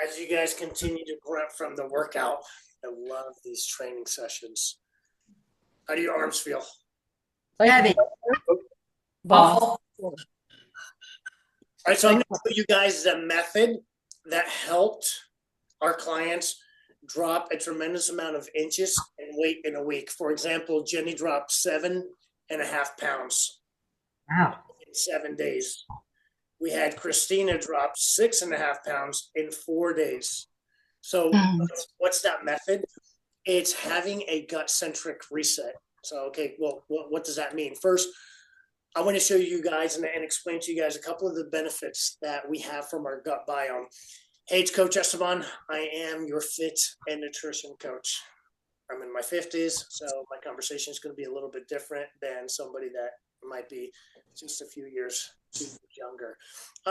As you guys continue to grunt from the workout, I love these training sessions. How do your arms feel? Heavy. Ball. All right, so I'm going to show you guys the method that helped our clients drop a tremendous amount of inches and weight in a week. For example, Jenny dropped 7.5 pounds Wow. in 7 days. We had Christina drop 6.5 pounds in 4 days. So what's that method? It's having a gut-centric reset. So, okay, well, what does that mean? First, I want to show you guys and explain to you guys a couple of the benefits that we have from our gut biome. Hey, it's Coach Esteban. I am your fit and nutrition coach. I'm in my 50s, so my conversation is going to be a little bit different than somebody that might be just a few years younger.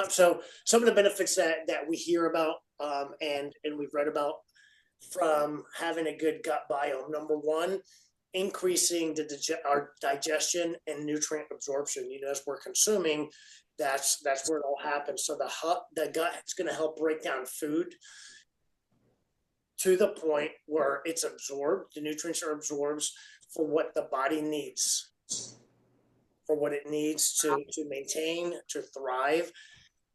So some of the benefits that we hear about and we've read about from having a good gut biome. Number one, increasing our digestion and nutrient absorption. You know, as we're consuming, that's where it all happens. So the gut is going to help break down food to the point where it's absorbed. The nutrients are absorbed for what the body needs, for what it needs to maintain, to thrive.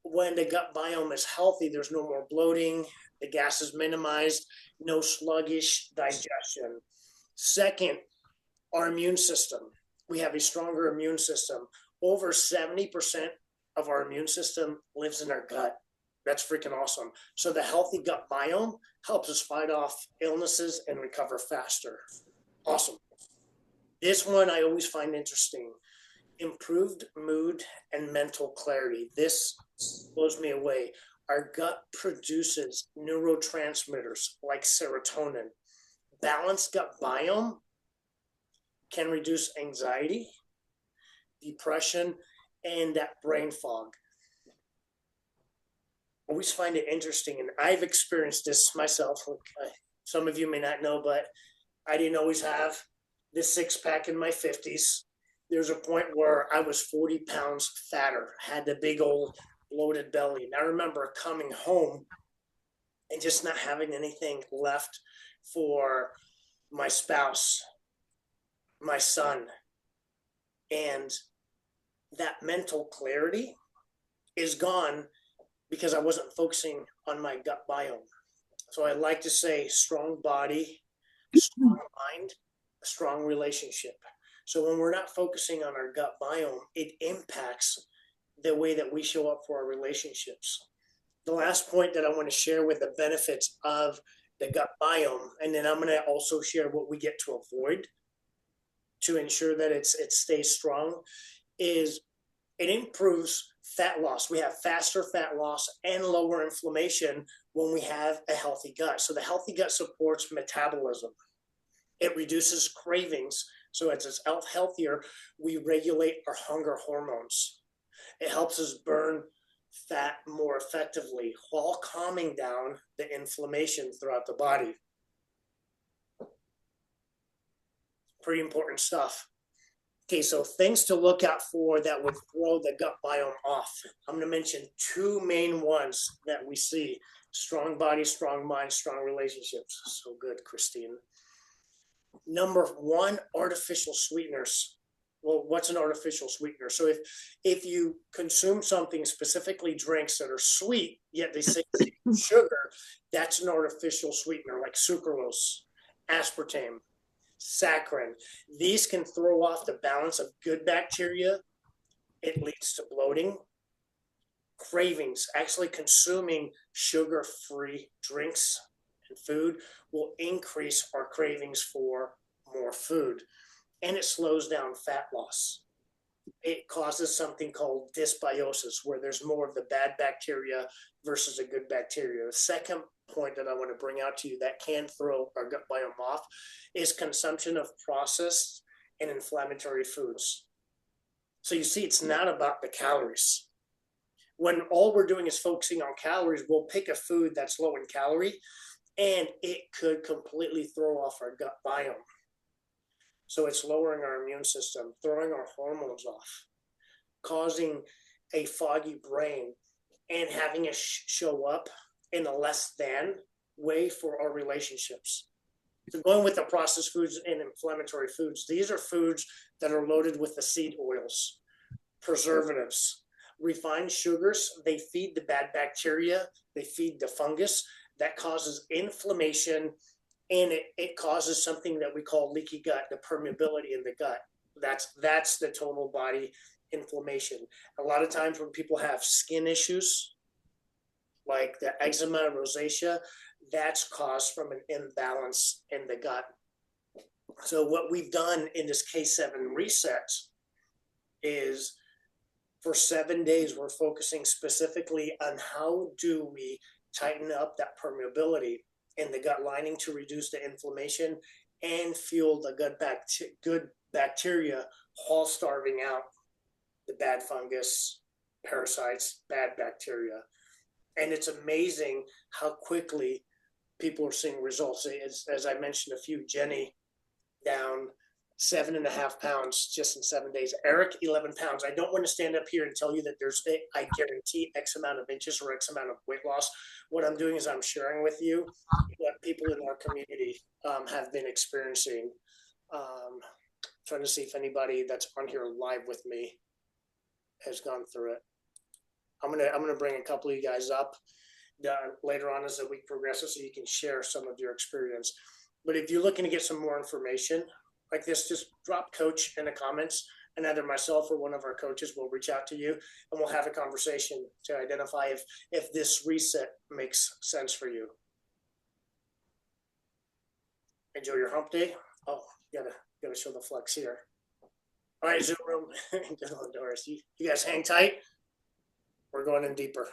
When the gut biome is healthy, there's no more bloating, the gas is minimized, no sluggish digestion. Second, our immune system. We have a stronger immune system. Over 70% of our immune system lives in our gut. That's freaking awesome. So the healthy gut biome helps us fight off illnesses and recover faster. Awesome. This one I always find interesting. Improved mood and mental clarity. This blows me away. Our gut produces neurotransmitters like serotonin. Balanced gut biome can reduce anxiety, depression, and that brain fog. I always find it interesting, and I've experienced this myself. Some of you may not know, but I didn't always have this six-pack in my 50s. There's a point where I was 40 pounds fatter, had the big old bloated belly. And I remember coming home and just not having anything left for my spouse, my son. And that mental clarity is gone because I wasn't focusing on my gut biome. So I like to say strong body, strong mind, strong relationship. So when we're not focusing on our gut biome, it impacts the way that we show up for our relationships. The last point that I want to share with the benefits of the gut biome, and then I'm going to also share what we get to avoid to ensure that it stays strong, is it improves fat loss. We have faster fat loss and lower inflammation when we have a healthy gut. So the healthy gut supports metabolism. It reduces cravings. So as it's healthier, we regulate our hunger hormones. It helps us burn fat more effectively while calming down the inflammation throughout the body. Pretty important stuff. Okay, so things to look out for that would throw the gut biome off. I'm going to mention two main ones that we see: strong body, strong mind, strong relationships. So good, Christine. Number one, artificial sweeteners. Well, what's an artificial sweetener? So if you consume something, specifically drinks that are sweet, yet they say sugar, that's an artificial sweetener like sucralose, aspartame, saccharin. These can throw off the balance of good bacteria. It leads to bloating, cravings. Actually consuming sugar-free drinks and food will increase our cravings for more food, and it slows down fat loss. It causes something called dysbiosis, where there's more of the bad bacteria versus a good bacteria. The second point that I want to bring out to you that can throw our gut biome off is consumption of processed and inflammatory foods. So you see, it's not about the calories. When all we're doing is focusing on calories, we'll pick a food that's low in calorie, and it could completely throw off our gut biome. So it's lowering our immune system, throwing our hormones off, causing a foggy brain and having it show up in a less than way for our relationships. So going with the processed foods and inflammatory foods, these are foods that are loaded with the seed oils, preservatives, refined sugars. They feed the bad bacteria, they feed the fungus that causes inflammation, and it causes something that we call leaky gut, the permeability in the gut. That's the total body inflammation. A lot of times when people have skin issues, like the eczema, rosacea, that's caused from an imbalance in the gut. So what we've done in this K7 reset is for 7 days, we're focusing specifically on how do we tighten up that permeability in the gut lining to reduce the inflammation and fuel the good bacteria while starving out the bad fungus, parasites, bad bacteria. And it's amazing how quickly people are seeing results. As I mentioned a few, Jenny down 7.5 pounds just in 7 days. Eric, 11 pounds. I don't want to stand up here and tell you that I guarantee X amount of inches or X amount of weight loss. What I'm doing is I'm sharing with you what people in our community have been experiencing. Trying to see if anybody that's on here live with me has gone through it. I'm gonna bring a couple of you guys up later on as the week progresses, so you can share some of your experience. But if you're looking to get some more information like this, just drop coach in the comments, and either myself or one of our coaches will reach out to you, and we'll have a conversation to identify if this reset makes sense for you. Enjoy your hump day. Oh, gotta show the flex here. All right, Zoom room. Good on, Doris. You guys hang tight. We're going in deeper.